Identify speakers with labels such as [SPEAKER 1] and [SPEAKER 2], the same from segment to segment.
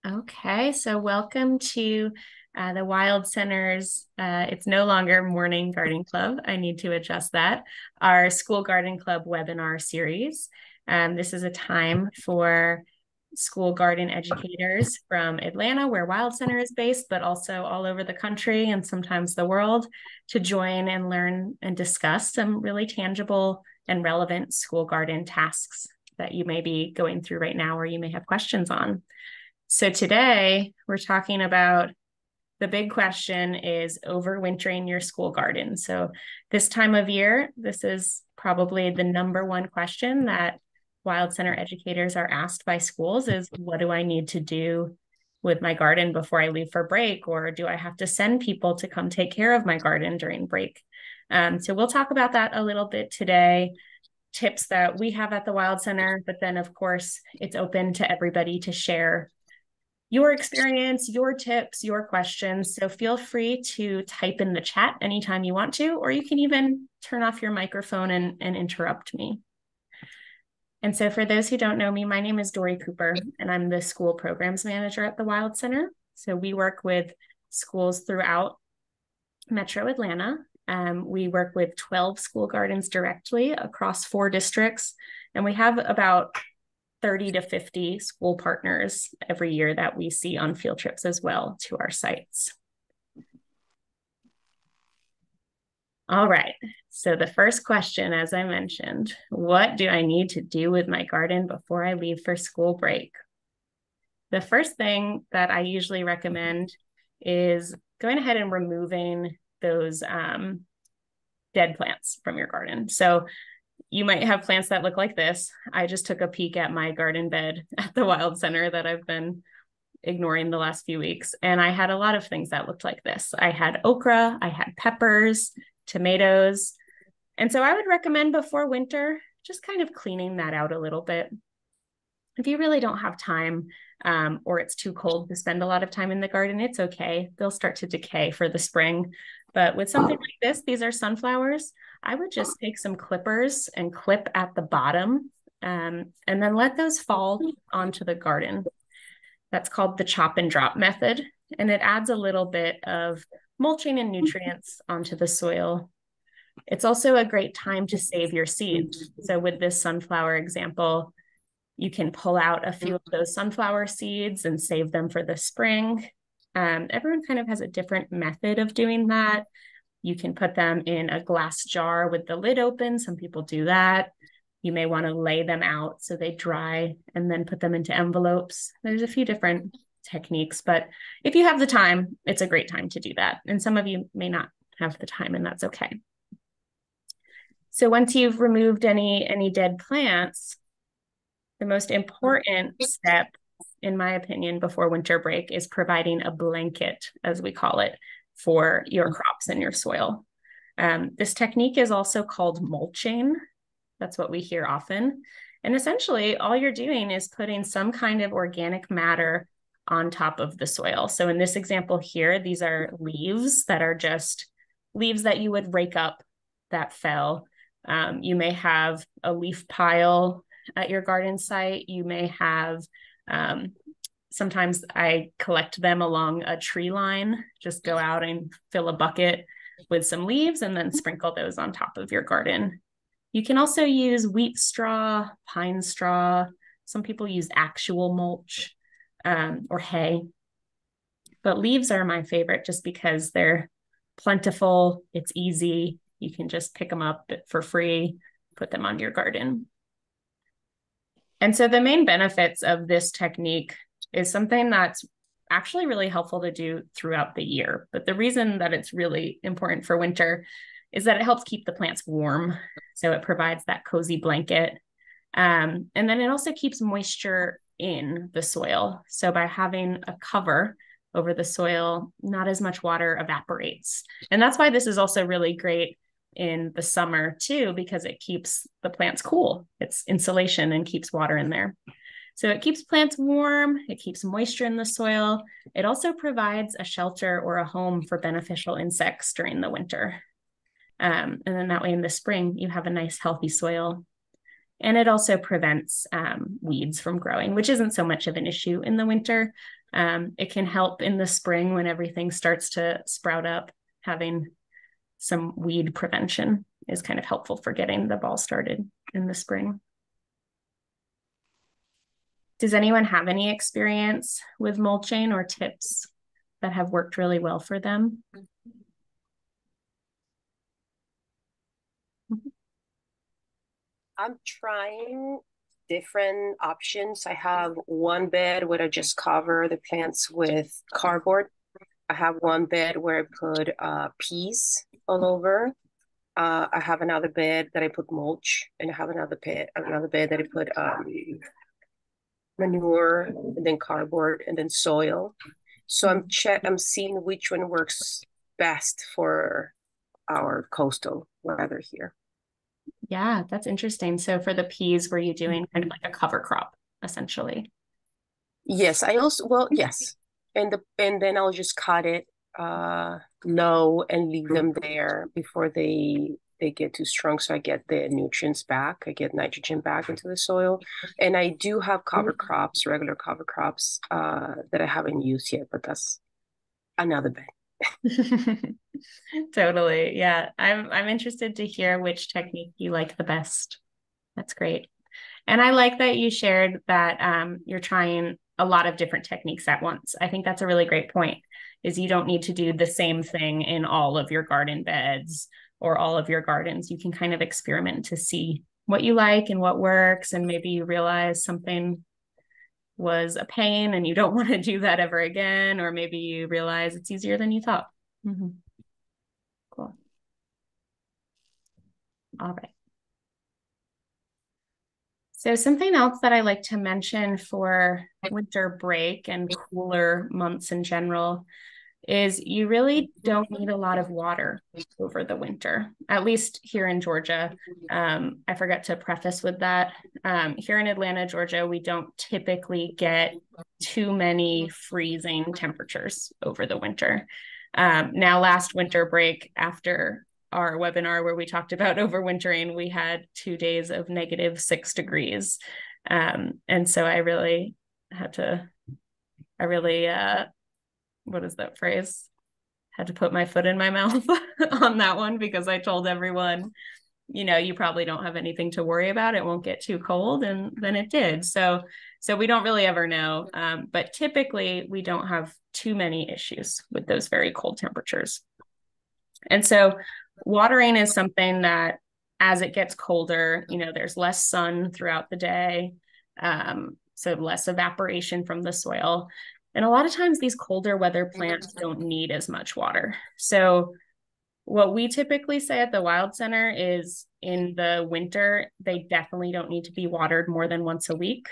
[SPEAKER 1] Okay, so welcome to the Wild Center's, it's no longer Morning Garden Club. I need to adjust that. Our School Garden Club webinar series. This is a time for school garden educators from Atlanta, where Wild Center is based, but also all over the country and sometimes the world, to join and learn and discuss some really tangible and relevant school garden tasks that you may be going through right now or you may have questions on. So today we're talking about the big question is overwintering your school garden. So this time of year, this is probably the number one question that Wild Center educators are asked by schools is, what do I need to do with my garden before I leave for break? Or do I have to send people to come take care of my garden during break? So we'll talk about that a little bit today, tips that we have at the Wild Center, but then of course it's open to everybody to share your experience, your tips, your questions. So feel free to type in the chat anytime you want to, or you can even turn off your microphone and interrupt me. And so for those who don't know me, my name is Dory Cooper, and I'm the school programs manager at the Wild Center. So we work with schools throughout Metro Atlanta. We work with 12 school gardens directly across 4 districts, and we have about 30 to 50 school partners every year that we see on field trips as well to our sites. All right, so the first question, as I mentioned, what do I need to do with my garden before I leave for school break? The first thing that I usually recommend is going ahead and removing those dead plants from your garden. So you might have plants that look like this. I just took a peek at my garden bed at the Wild Center that I've been ignoring the last few weeks. And I had a lot of things that looked like this. I had okra, I had peppers, tomatoes. And so I would recommend before winter, just kind of cleaning that out a little bit. If you really don't have time or it's too cold to spend a lot of time in the garden, it's okay. They'll start to decay for the spring. But with something like this, these are sunflowers. I would just take some clippers and clip at the bottom and then let those fall onto the garden. That's called the chop and drop method. And it adds a little bit of mulching and nutrients onto the soil. It's also a great time to save your seeds. So with this sunflower example, you can pull out a few of those sunflower seeds and save them for the spring. Everyone kind of has a different method of doing that. You can put them in a glass jar with the lid open. Some people do that. You may want to lay them out so they dry and then put them into envelopes. There's a few different techniques, but if you have the time, it's a great time to do that. And some of you may not have the time, and that's okay. So once you've removed any dead plants, the most important step, in my opinion, before winter break is providing a blanket, as we call it, for your crops and your soil. This technique is also called mulching. That's what we hear often. And essentially, all you're doing is putting some kind of organic matter on top of the soil. So in this example here, these are leaves that are just leaves that you would rake up that fell. You may have a leaf pile at your garden site. You may have, sometimes I collect them along a tree line, just go out and fill a bucket with some leaves and then sprinkle those on top of your garden. You can also use wheat straw, pine straw. Some people use actual mulch or hay. But leaves are my favorite just because they're plentiful, it's easy. You can just pick them up for free, put them on your garden. And so the main benefits of this technique is something that's actually really helpful to do throughout the year. But the reason that it's really important for winter is that it helps keep the plants warm. So it provides that cozy blanket. And then it also keeps moisture in the soil. So by having a cover over the soil, not as much water evaporates. And that's why this is also really great in the summer too, because it keeps the plants cool. It's insulation and keeps water in there. So it keeps plants warm, it keeps moisture in the soil. It also provides a shelter or a home for beneficial insects during the winter. And then that way in the spring, you have a nice healthy soil. And it also prevents weeds from growing, which isn't so much of an issue in the winter. It can help in the spring when everything starts to sprout up. Having some weed prevention is kind of helpful for getting the ball started in the spring. Does anyone have any experience with mulching or tips that have worked really well for them?
[SPEAKER 2] I'm trying different options. I have one bed where I just cover the plants with cardboard. I have one bed where I put peas all over. I have another bed that I put mulch, and I have another bed that I put manure, and then cardboard, and then soil. So I'm seeing which one works best for our coastal weather here.
[SPEAKER 1] Yeah, that's interesting. So for the peas, were you doing kind of like a cover crop, essentially?
[SPEAKER 2] Yes, yes. And then I'll just cut it low and leave them there before they get too strong, so I get the nutrients back. I get nitrogen back into the soil. And I do have cover crops, regular cover crops that I haven't used yet, but that's another bed.
[SPEAKER 1] Totally. Yeah. I'm interested to hear which technique you like the best. That's great. And I like that you shared that you're trying a lot of different techniques at once. I think that's a really great point, is you don't need to do the same thing in all of your garden beds or all of your gardens. You can kind of experiment to see what you like and what works. And maybe you realize something was a pain and you don't want to do that ever again. Or maybe you realize it's easier than you thought. Mm-hmm. Cool. All right. So something else that I like to mention for winter break and cooler months in general is you really don't need a lot of water over the winter, at least here in Georgia. I forgot to preface with that. Here in Atlanta, Georgia, we don't typically get too many freezing temperatures over the winter. Now, last winter break, after our webinar where we talked about overwintering, we had 2 days of -6 degrees. And so I really, what is that phrase? Had to put my foot in my mouth on that one, because I told everyone, you probably don't have anything to worry about. It won't get too cold. And then it did. So we don't really ever know. But typically we don't have too many issues with those very cold temperatures. And so watering is something that, as it gets colder, there's less sun throughout the day. So less evaporation from the soil. And a lot of times these colder weather plants don't need as much water. So what we typically say at the Wild Center is, in the winter, they definitely don't need to be watered more than once a week.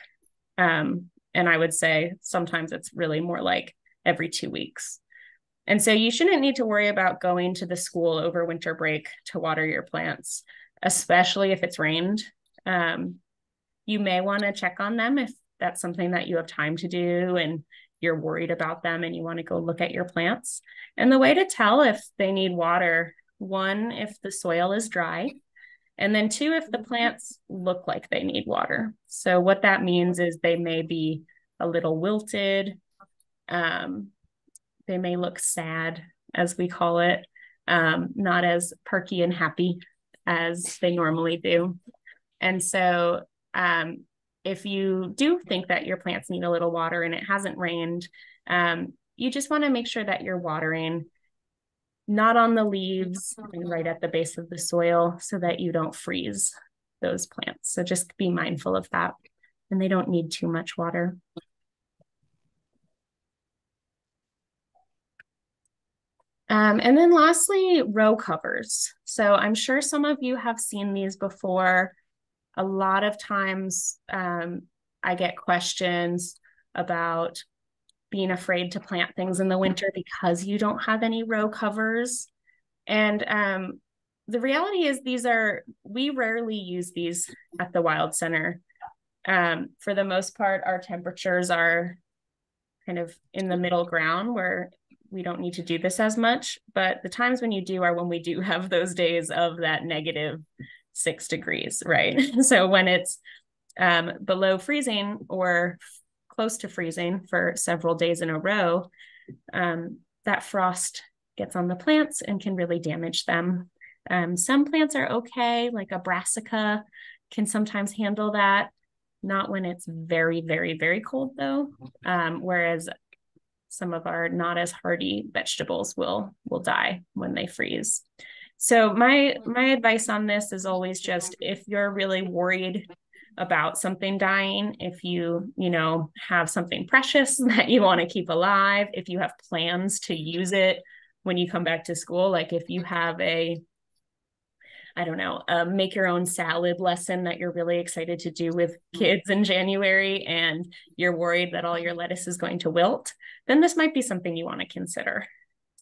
[SPEAKER 1] And I would say sometimes it's really more like every 2 weeks. And so you shouldn't need to worry about going to the school over winter break to water your plants, especially if it's rained. You may want to check on them if that's something that you have time to do and you're worried about them and you want to go look at your plants. And the way to tell if they need water, one, if the soil is dry, and then two, if the plants look like they need water. So what that means is they may be a little wilted. They may look sad, as we call it, not as perky and happy as they normally do. And so if you do think that your plants need a little water and it hasn't rained, you just want to make sure that you're watering not on the leaves and right at the base of the soil, so that you don't freeze those plants. So just be mindful of that. And they don't need too much water. And then lastly, row covers. So I'm sure some of you have seen these before. A lot of times I get questions about being afraid to plant things in the winter because you don't have any row covers. And the reality is we rarely use these at the Wild Center. For the most part, our temperatures are kind of in the middle ground where we don't need to do this as much. But the times when you do are when we do have those days of that -6 degrees, right? So when it's below freezing or close to freezing for several days in a row, that frost gets on the plants and can really damage them. Some plants are okay, like a brassica can sometimes handle that. Not when it's very, very, very cold though. Whereas some of our not as hardy vegetables will die when they freeze. So my advice on this is always just, if you're really worried about something dying, if you have something precious that you want to keep alive, if you have plans to use it when you come back to school, like if you have a make your own salad lesson that you're really excited to do with kids in January and you're worried that all your lettuce is going to wilt, then this might be something you want to consider.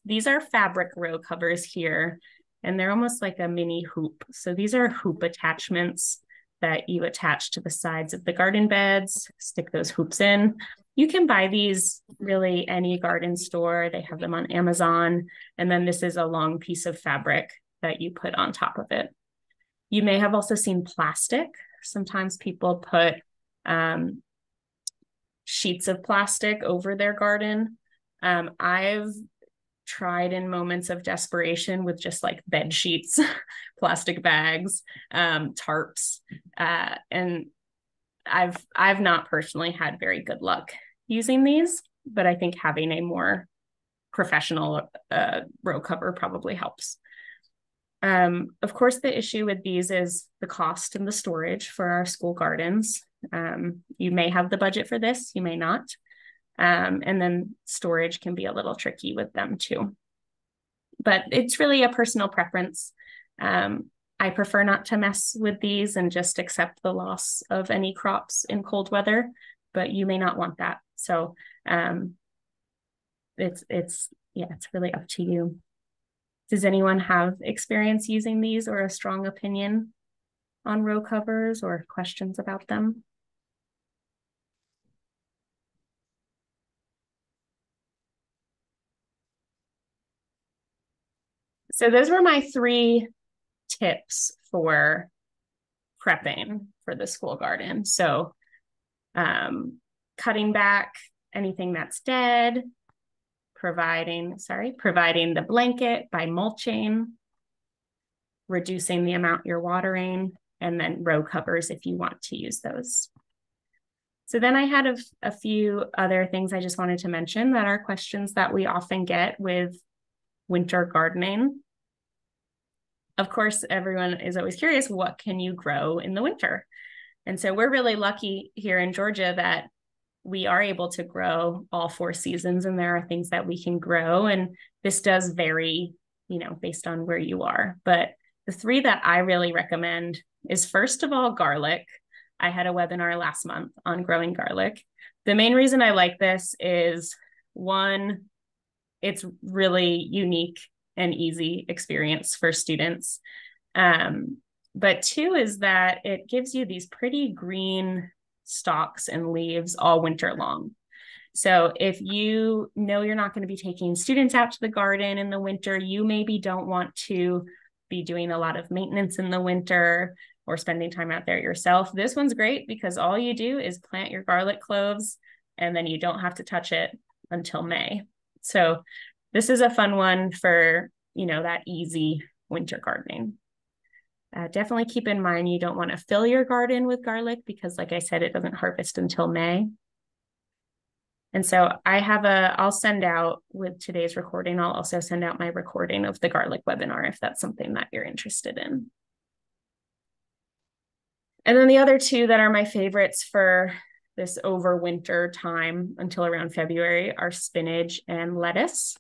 [SPEAKER 1] These are fabric row covers here, and they're almost like a mini hoop. So these are hoop attachments that you attach to the sides of the garden beds, stick those hoops in. You can buy these really any garden store. They have them on Amazon. And then this is a long piece of fabric that you put on top of it. You may have also seen plastic. Sometimes people put sheets of plastic over their garden. I've tried in moments of desperation with just like bed sheets, plastic bags, tarps, and I've not personally had very good luck using these, but I think having a more professional row cover probably helps. Of course, the issue with these is the cost and the storage for our school gardens. You may have the budget for this, you may not. And then storage can be a little tricky with them too. But it's really a personal preference. I prefer not to mess with these and just accept the loss of any crops in cold weather, but you may not want that. So it's really up to you. Does anyone have experience using these or a strong opinion on row covers or questions about them? So those were my 3 tips for prepping for the school garden. So cutting back anything that's dead, providing the blanket by mulching, reducing the amount you're watering, and then row covers if you want to use those. So then I had a few other things I just wanted to mention that are questions that we often get with winter gardening. Of course, everyone is always curious, what can you grow in the winter? And so we're really lucky here in Georgia that we are able to grow all 4 seasons, and there are things that we can grow. And this does vary, based on where you are. But the 3 that I really recommend is, first of all, garlic. I had a webinar last month on growing garlic. The main reason I like this is, 1, it's really unique and easy experience for students. But 2 is that it gives you these pretty green stalks and leaves all winter long. So if you know you're not going to be taking students out to the garden in the winter, you maybe don't want to be doing a lot of maintenance in the winter or spending time out there yourself. This one's great because all you do is plant your garlic cloves and then you don't have to touch it until May. So this is a fun one for, that easy winter gardening. Definitely keep in mind you don't want to fill your garden with garlic because, like I said, it doesn't harvest until May. And so I'll send out with today's recording, I'll also send out my recording of the garlic webinar if that's something that you're interested in. And then the other 2 that are my favorites for this overwinter time until around February are spinach and lettuce.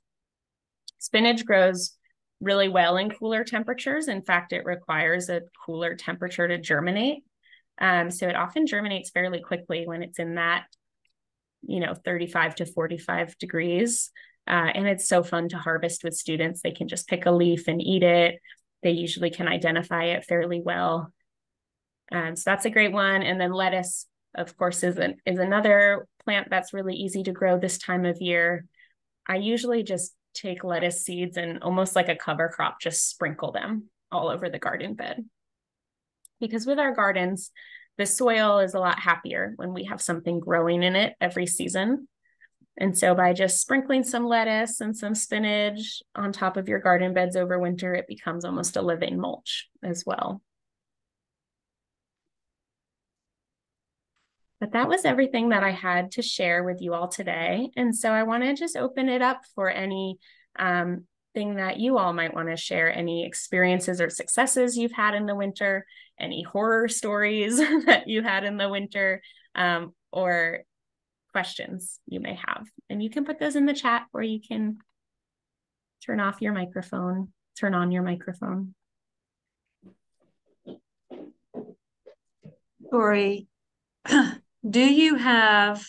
[SPEAKER 1] Spinach grows really well in cooler temperatures. In fact, it requires a cooler temperature to germinate. So it often germinates fairly quickly when it's in that, 35 to 45 degrees. And it's so fun to harvest with students. They can just pick a leaf and eat it. They usually can identify it fairly well. So that's a great one. And then lettuce, of course, is another plant that's really easy to grow this time of year. I usually just take lettuce seeds and, almost like a cover crop, just sprinkle them all over the garden bed. Because with our gardens, the soil is a lot happier when we have something growing in it every season. And so by just sprinkling some lettuce and some spinach on top of your garden beds over winter, it becomes almost a living mulch as well. But that was everything that I had to share with you all today. And so I want to just open it up for any thing that you all might want to share, any experiences or successes you've had in the winter, any horror stories that you had in the winter, or questions you may have. And you can put those in the chat, or you can turn off your microphone, turn on your microphone.
[SPEAKER 3] Tori, do you have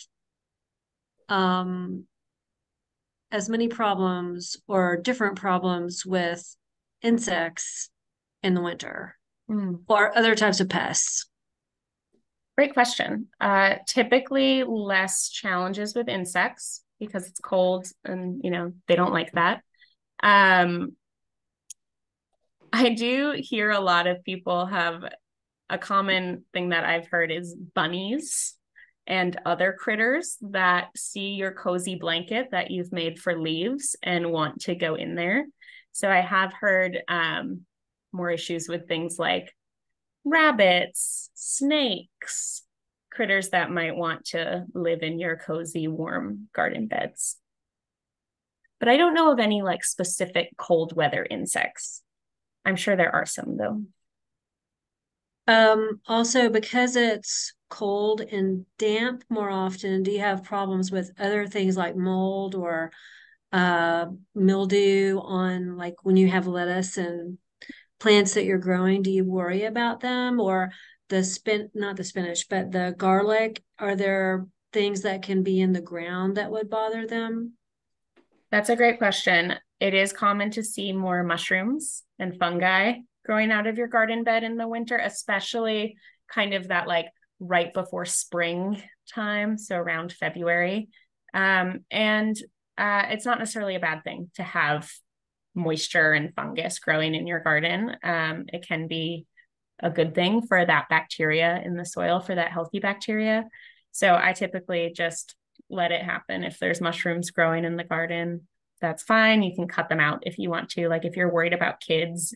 [SPEAKER 3] as many problems or different problems with insects in the winter or other types of pests?
[SPEAKER 1] Great question. Typically less challenges with insects because it's cold and, you know, they don't like that. I do hear a lot of people have a common thing that I've heard is bunnies and other critters that see your cozy blanket that you've made for leaves and want to go in there. So I have heard more issues with things like rabbits, snakes, critters that might want to live in your cozy, warm garden beds. But I don't know of any like specific cold weather insects. I'm sure there are some though.
[SPEAKER 3] Also, because it's cold and damp more often, do you have problems with other things like mold or mildew on, like when you have lettuce and plants that you're growing? Do you worry about them? Or not the spinach, but the garlic? Are there things that can be in the ground that would bother them?
[SPEAKER 1] That's a great question. It is common to see more mushrooms and fungi growing out of your garden bed in the winter, especially kind of that like right before spring time, so around February. And it's not necessarily a bad thing to have moisture and fungus growing in your garden. It can be a good thing for that bacteria in the soil, for that healthy bacteria. So I typically just let it happen. If there's mushrooms growing in the garden, that's fine. You can cut them out if you want to. Like if you're worried about kids,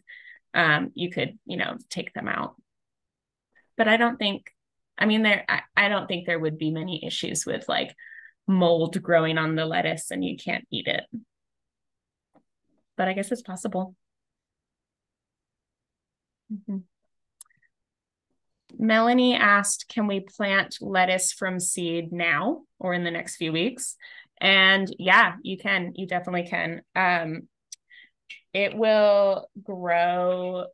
[SPEAKER 1] you could, you know, take them out. But I don't think there would be many issues with like mold growing on the lettuce and you can't eat it. But I guess it's possible. Mm-hmm. Melanie asked, can we plant lettuce from seed now or in the next few weeks? And yeah, you can. You definitely can. It will grow.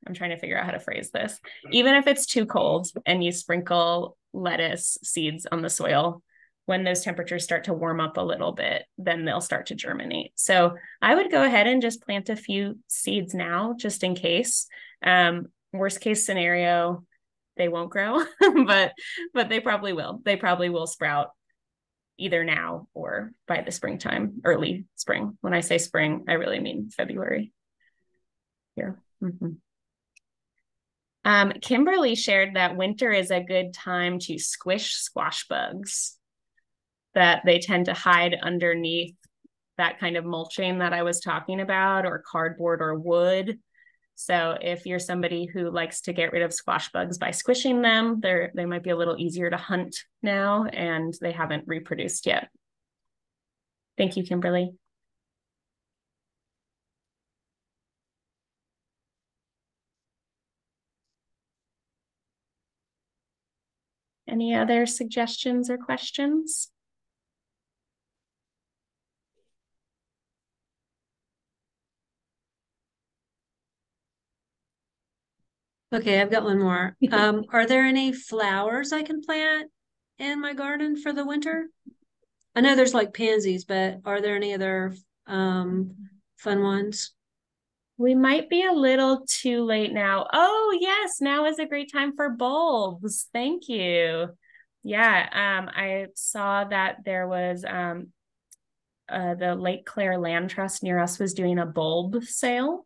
[SPEAKER 1] I'm trying to figure out how to phrase this. Even if it's too cold and you sprinkle lettuce seeds on the soil, when those temperatures start to warm up a little bit, then they'll start to germinate. So I would go ahead and just plant a few seeds now, just in case. Worst case scenario, they won't grow, but they probably will. They probably will sprout either now or by the springtime, early spring. When I say spring, I really mean February. Here. Mm-hmm. Kimberly shared that winter is a good time to squish squash bugs, that they tend to hide underneath that kind of mulching that I was talking about, or cardboard or wood. So if you're somebody who likes to get rid of squash bugs by squishing them, they might be a little easier to hunt now, and they haven't reproduced yet. Thank you, Kimberly. Any other suggestions or questions?
[SPEAKER 3] Okay, I've got one more. Are there any flowers I can plant in my garden for the winter? I know there's like pansies, but are there any other fun ones?
[SPEAKER 1] We might be a little too late now. Oh, yes, now is a great time for bulbs. Thank you. Yeah, I saw that there was the Lake Claire Land Trust near us was doing a bulb sale,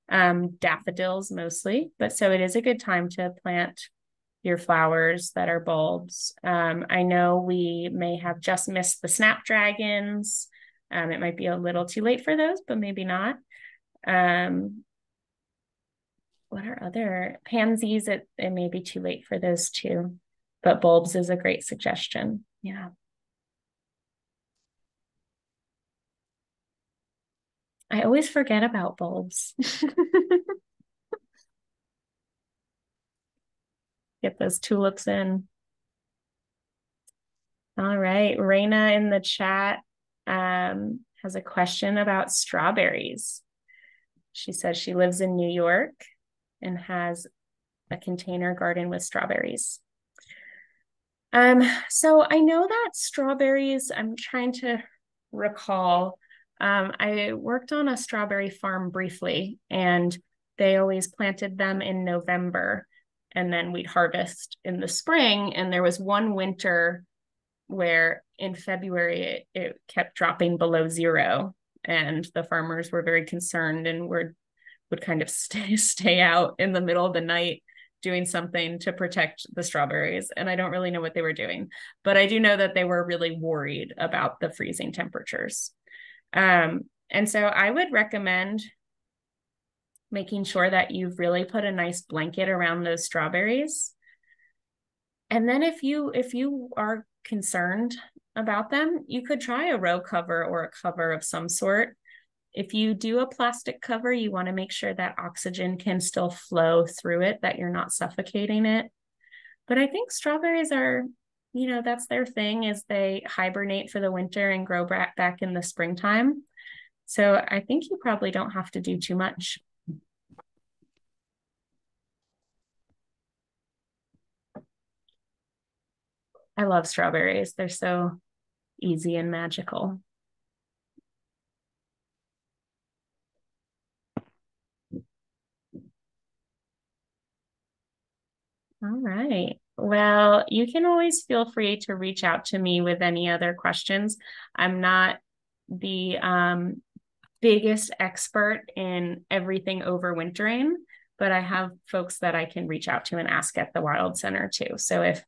[SPEAKER 1] daffodils mostly, but so it is a good time to plant your flowers that are bulbs. I know we may have just missed the snapdragons. It might be a little too late for those, but maybe not. What are other pansies? It may be too late for those too, but bulbs is a great suggestion. Yeah. I always forget about bulbs. Get those tulips in. All right. Raina in the chat has a question about strawberries. She says she lives in New York and has a container garden with strawberries. So I know that strawberries, I'm trying to recall, I worked on a strawberry farm briefly, and they always planted them in November, and then we'd harvest in the spring. And there was one winter where in February it kept dropping below 0, and the farmers were very concerned and would kind of stay out in the middle of the night doing something to protect the strawberries. And I don't really know what they were doing, but I do know that they were really worried about the freezing temperatures. And so I would recommend making sure that you've really put a nice blanket around those strawberries. And then if you are concerned about them, you could try a row cover or a cover of some sort. If you do a plastic cover, you want to make sure that oxygen can still flow through it, that you're not suffocating it. But I think strawberries are, that's their thing, is they hibernate for the winter and grow back in the springtime. So I think you probably don't have to do too much. I love strawberries. They're so easy and magical. All right. Well, you can always feel free to reach out to me with any other questions. I'm not the biggest expert in everything overwintering, but I have folks that I can reach out to and ask at the Wild Center too. So if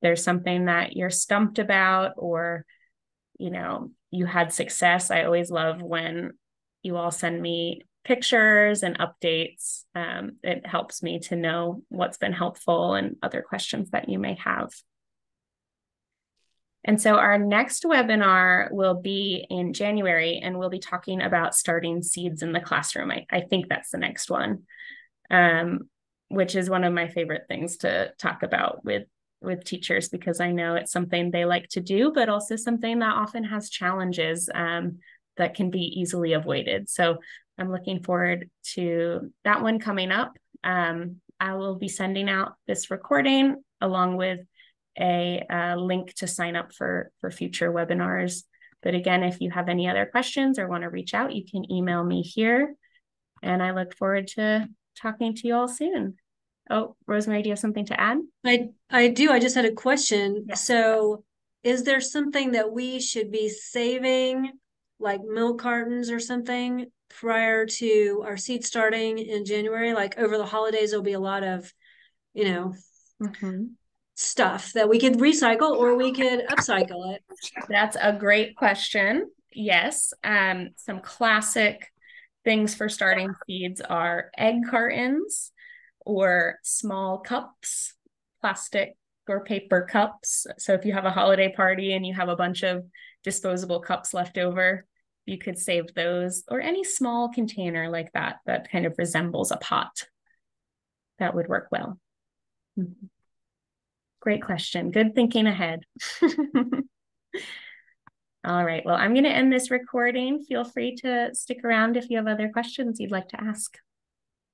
[SPEAKER 1] there's something that you're stumped about, or, you had success, I always love when you all send me pictures and updates. It helps me to know what's been helpful and other questions that you may have. And so our next webinar will be in January, and we'll be talking about starting seeds in the classroom. I think that's the next one, which is one of my favorite things to talk about with teachers, because I know it's something they like to do, but also something that often has challenges that can be easily avoided. So I'm looking forward to that one coming up. I will be sending out this recording along with a link to sign up for future webinars. But again, if you have any other questions or want to reach out, you can email me here. And I look forward to talking to you all soon. Oh, Rosemary, do you have something to add?
[SPEAKER 3] I do. I just had a question.
[SPEAKER 1] Yes.
[SPEAKER 3] So is there something that we should be saving, like milk cartons or something, prior to our seed starting in January? Like over the holidays, there'll be a lot of, stuff that we could recycle or we could upcycle it.
[SPEAKER 1] That's a great question. Yes. Some classic things for starting seeds are egg cartons or small cups, plastic or paper cups. So if you have a holiday party and you have a bunch of disposable cups left over, you could save those, or any small container like that kind of resembles a pot. That would work well. Mm-hmm. Great question. Good thinking ahead. All right. Well, I'm going to end this recording. Feel free to stick around if you have other questions you'd like to ask.